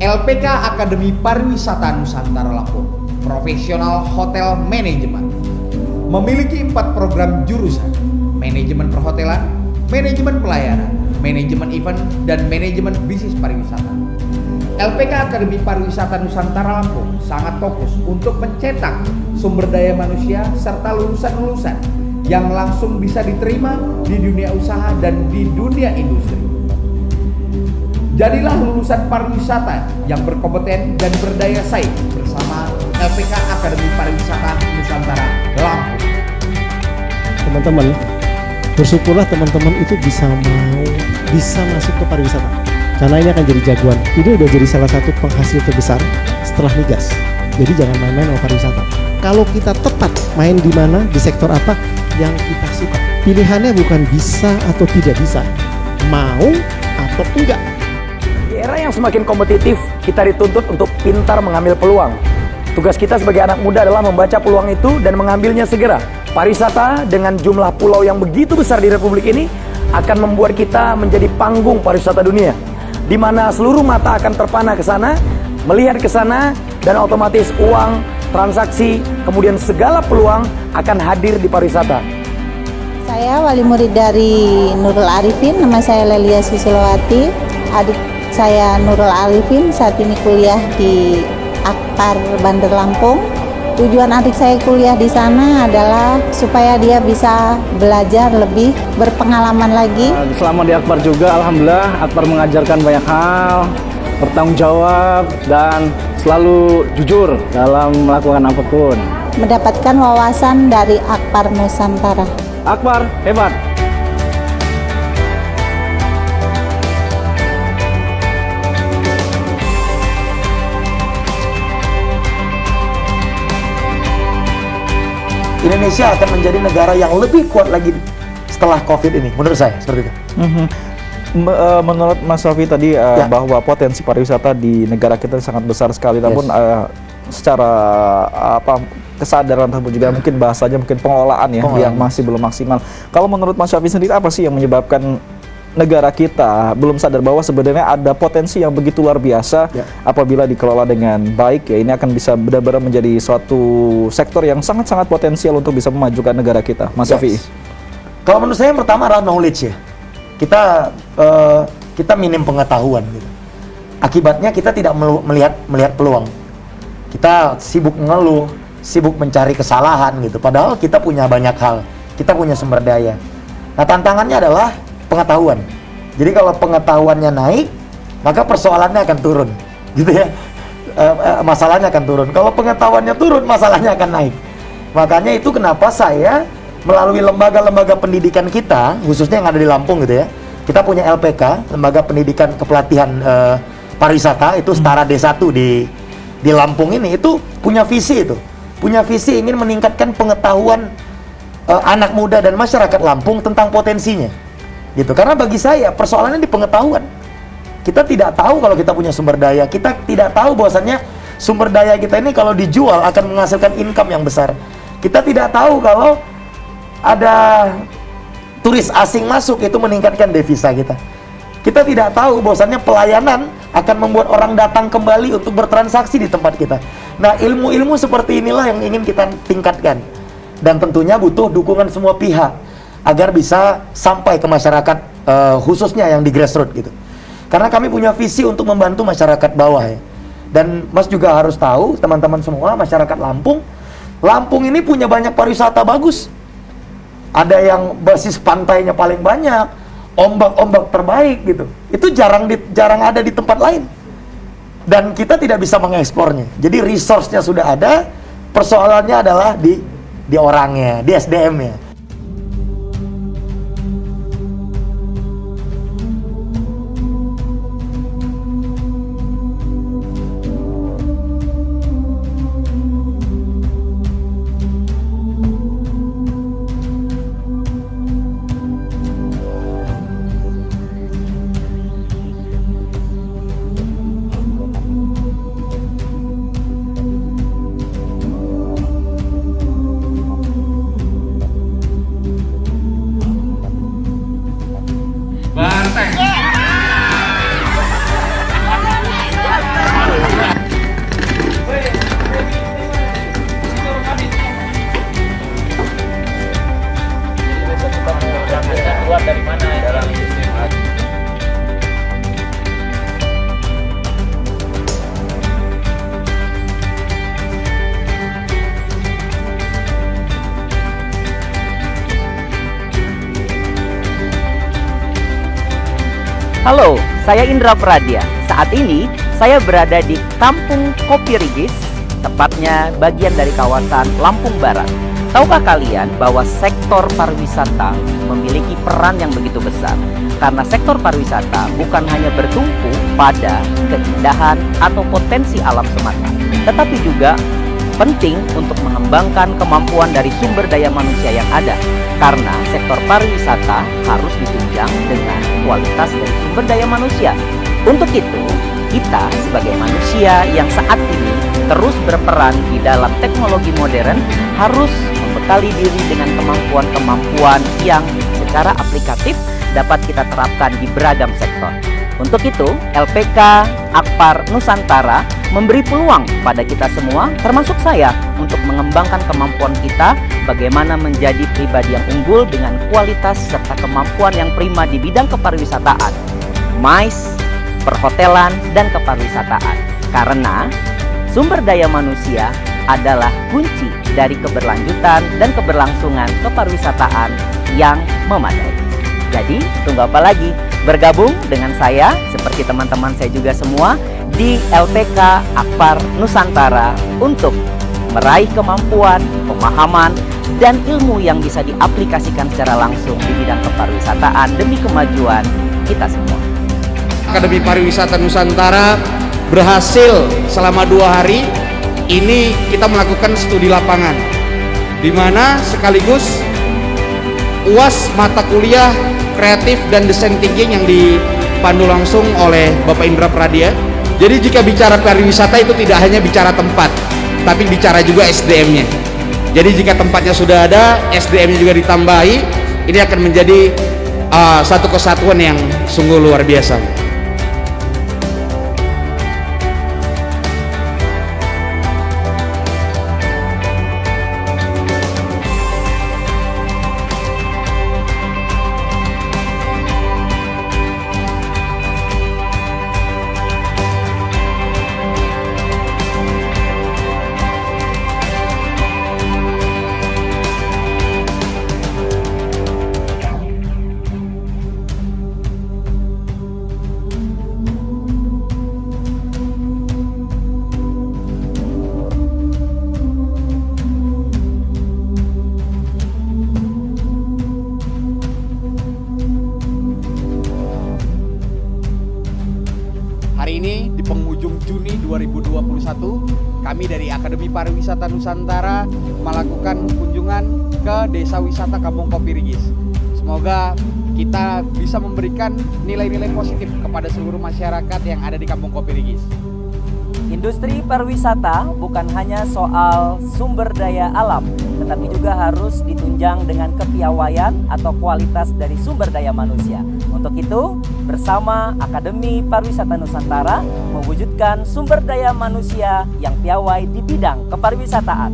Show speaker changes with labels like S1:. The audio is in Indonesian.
S1: LPK Akademi Pariwisata Nusantara Lampung, Profesional Hotel Management, memiliki 4 program jurusan: manajemen perhotelan, manajemen pelayanan, manajemen event, dan manajemen bisnis pariwisata. LPK Akademi Pariwisata Nusantara Lampung sangat fokus untuk mencetak sumber daya manusia serta lulusan-lulusan yang langsung bisa diterima di dunia usaha dan di dunia industri. Jadilah lulusan pariwisata yang berkompeten dan berdaya saing bersama LPK Akademi Pariwisata Nusantara Lampung.
S2: Teman-teman, bersyukurlah teman-teman itu bisa masuk ke pariwisata, karena ini akan jadi jagoan. Ini udah jadi salah satu penghasil terbesar setelah migas. Jadi jangan main-main sama pariwisata. Kalau kita tepat main di mana, di sektor apa yang kita suka. Pilihannya bukan bisa atau tidak bisa, mau atau enggak.
S3: Di era yang semakin kompetitif, kita dituntut untuk pintar mengambil peluang. Tugas kita sebagai anak muda adalah membaca peluang itu dan mengambilnya segera. Pariwisata dengan jumlah pulau yang begitu besar di Republik ini akan membuat kita menjadi panggung pariwisata dunia, di mana seluruh mata akan terpana ke sana, melihat ke sana, dan otomatis uang, transaksi, kemudian segala peluang akan hadir di pariwisata.
S4: Saya wali murid dari Nurul Arifin, nama saya Lelia Susilowati. Adik saya Nurul Arifin saat ini kuliah di Akpar Bandar Lampung. Tujuan adik saya kuliah di sana adalah supaya dia bisa belajar lebih berpengalaman lagi.
S5: Selama di Akpar juga, alhamdulillah Akpar mengajarkan banyak hal, bertanggung jawab dan selalu jujur dalam melakukan apapun.
S4: Mendapatkan wawasan dari Akpar Nusantara.
S5: Akpar hebat.
S3: Indonesia akan menjadi negara yang lebih kuat lagi setelah COVID ini, menurut saya seperti itu.
S6: Menurut Mas Sofi tadi bahwa potensi pariwisata di negara kita sangat besar sekali, namun secara kesadaran ataupun juga mungkin bahasanya mungkin pengelolaan yang masih belum maksimal. Kalau menurut Mas Sofi sendiri, apa sih yang menyebabkan negara kita belum sadar bahwa sebenarnya ada potensi yang begitu luar biasa apabila dikelola dengan baik, ini akan bisa benar-benar menjadi suatu sektor yang sangat-sangat potensial untuk bisa memajukan negara kita, Mas Sofi?
S3: Kalau menurut saya yang pertama adalah knowledge ya. Kita minim pengetahuan gitu. Akibatnya kita tidak melihat peluang. Kita sibuk ngeluh, sibuk mencari kesalahan gitu. Padahal kita punya banyak hal, kita punya sumber daya. Nah, tantangannya adalah pengetahuan. Jadi kalau pengetahuannya naik, maka persoalannya akan turun, gitu ya. Masalahnya akan turun. Kalau pengetahuannya turun, masalahnya akan naik. Makanya itu kenapa saya melalui lembaga-lembaga pendidikan kita, khususnya yang ada di Lampung gitu ya. Kita punya LPK, Lembaga Pendidikan Kepelatihan Pariwisata, itu setara D1 di Lampung ini, itu punya visi itu. Punya visi ingin meningkatkan pengetahuan anak muda dan masyarakat Lampung tentang potensinya. Gitu. Karena bagi saya persoalannya di pengetahuan. Kita tidak tahu kalau kita punya sumber daya. Kita tidak tahu bahwasannya sumber daya kita ini kalau dijual akan menghasilkan income yang besar. Kita tidak tahu kalau ada turis asing masuk itu meningkatkan devisa kita. Kita tidak tahu bahwasannya pelayanan akan membuat orang datang kembali untuk bertransaksi di tempat kita. Nah, ilmu-ilmu seperti inilah yang ingin kita tingkatkan. Dan tentunya butuh dukungan semua pihak agar bisa sampai ke masyarakat, khususnya yang di grassroots gitu. Karena kami punya visi untuk membantu masyarakat bawah ya. Dan Mas juga harus tahu, teman-teman semua, masyarakat Lampung ini punya banyak pariwisata bagus. Ada yang basis pantainya paling banyak, ombak-ombak terbaik gitu. Itu jarang ada di tempat lain. Dan kita tidak bisa mengekspornya. Jadi resource-nya sudah ada, persoalannya adalah di orangnya, di SDM-nya.
S7: Halo, saya Indra Pradia. Saat ini saya berada di Kampung Kopi Rigis, tepatnya bagian dari kawasan Lampung Barat. Tahukah kalian bahwa sektor pariwisata memiliki peran yang begitu besar? Karena sektor pariwisata bukan hanya bertumpu pada keindahan atau potensi alam semata, tetapi juga penting untuk mengembangkan kemampuan dari sumber daya manusia yang ada. Karena sektor pariwisata harus ditunjang dengan kualitas dari sumber daya manusia. Untuk itu, kita sebagai manusia yang saat ini terus berperan di dalam teknologi modern harus membekali diri dengan kemampuan-kemampuan yang secara aplikatif dapat kita terapkan di beragam sektor. Untuk itu, LPK Akpar Nusantara memberi peluang pada kita semua, termasuk saya, untuk mengembangkan kemampuan kita bagaimana menjadi pribadi yang unggul dengan kualitas serta kemampuan yang prima di bidang kepariwisataan, MICE, perhotelan, dan kepariwisataan. Karena sumber daya manusia adalah kunci dari keberlanjutan dan keberlangsungan kepariwisataan yang memadai. Jadi, tunggu apa lagi? Bergabung dengan saya, seperti teman-teman saya juga semua, di LPK Akpar Nusantara untuk meraih kemampuan, pemahaman, dan ilmu yang bisa diaplikasikan secara langsung di bidang kepariwisataan demi kemajuan kita semua.
S1: Akademi Pariwisata Nusantara berhasil selama 2 hari ini kita melakukan studi lapangan, di mana sekaligus UAS mata kuliah kreatif dan desain thinking yang dipandu langsung oleh Bapak Indra Pradia. Jadi jika bicara pariwisata itu tidak hanya bicara tempat, tapi bicara juga SDM-nya. Jadi jika tempatnya sudah ada, SDM-nya juga ditambahi, ini akan menjadi satu kesatuan yang sungguh luar biasa. Hari ini di penghujung Juni 2021, kami dari Akademi Pariwisata Nusantara melakukan kunjungan ke Desa Wisata Kampung Kopi Rigis. Semoga kita bisa memberikan nilai-nilai positif kepada seluruh masyarakat yang ada di Kampung Kopi Rigis.
S7: Industri pariwisata bukan hanya soal sumber daya alam, tetapi juga harus ditunjang dengan kepiawaian atau kualitas dari sumber daya manusia. Untuk itu, bersama Akademi Pariwisata Nusantara mewujudkan sumber daya manusia yang piawai di bidang kepariwisataan.